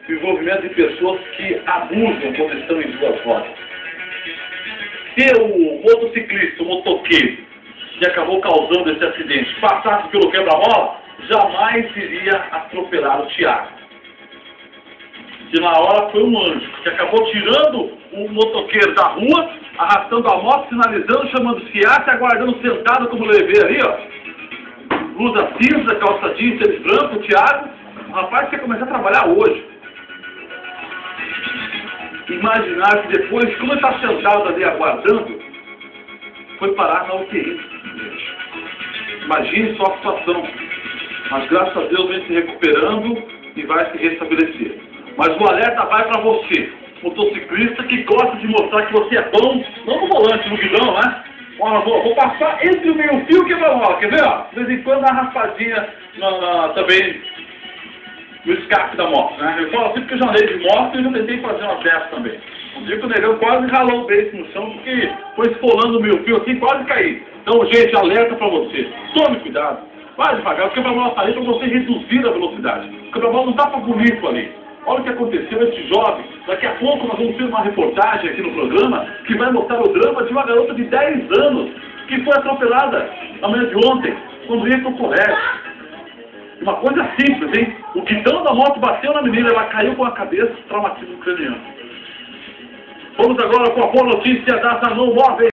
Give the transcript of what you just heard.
o envolvimento de pessoas que abusam quando estão em duas rodas. Se o motociclista, o motoqueiro, que acabou causando esse acidente, passasse pelo quebra-mola, jamais iria atropelar o Thiago. Que na hora foi um anjo, que acabou tirando o motoqueiro da rua, arrastando a moto, sinalizando, chamando Fiat, aguardando sentado como levei ali, ó. Blusa cinza, calça jeans, tênis branco, o Thiago. O rapaz quer começar a trabalhar hoje. Imaginar que depois, como ele está sentado ali aguardando, foi parar na UTI. Imagine só a situação. Mas graças a Deus vem se recuperando e vai se restabelecer. Mas o alerta vai para você, motociclista que gosta de mostrar que você é bom, não no volante, no guidão, né? Ó, vou passar entre o meio-fio e o quebra-mola, quer ver? Ó? De vez em quando dá uma raspadinha também no escape da moto, né? Eu falo assim porque eu já andei de moto e já tentei fazer uma dessas também. Um dia que o negão quase ralou o beijo no chão porque foi esfolando o meio-fio assim, quase caí. Então, gente, alerta para você. Tome cuidado. Vai devagar, o quebra-mola está ali para você reduzir a velocidade. O quebra-mola não está para bonito ali. Olha o que aconteceu a esse jovem. Daqui a pouco nós vamos ter uma reportagem aqui no programa que vai mostrar o drama de uma garota de 10 anos que foi atropelada na manhã de ontem, quando ia para o colégio. Uma coisa simples, hein? O guidão da moto bateu na menina, ela caiu com a cabeça, traumatismo craniano. Vamos agora com a boa notícia da Zanon Móveis.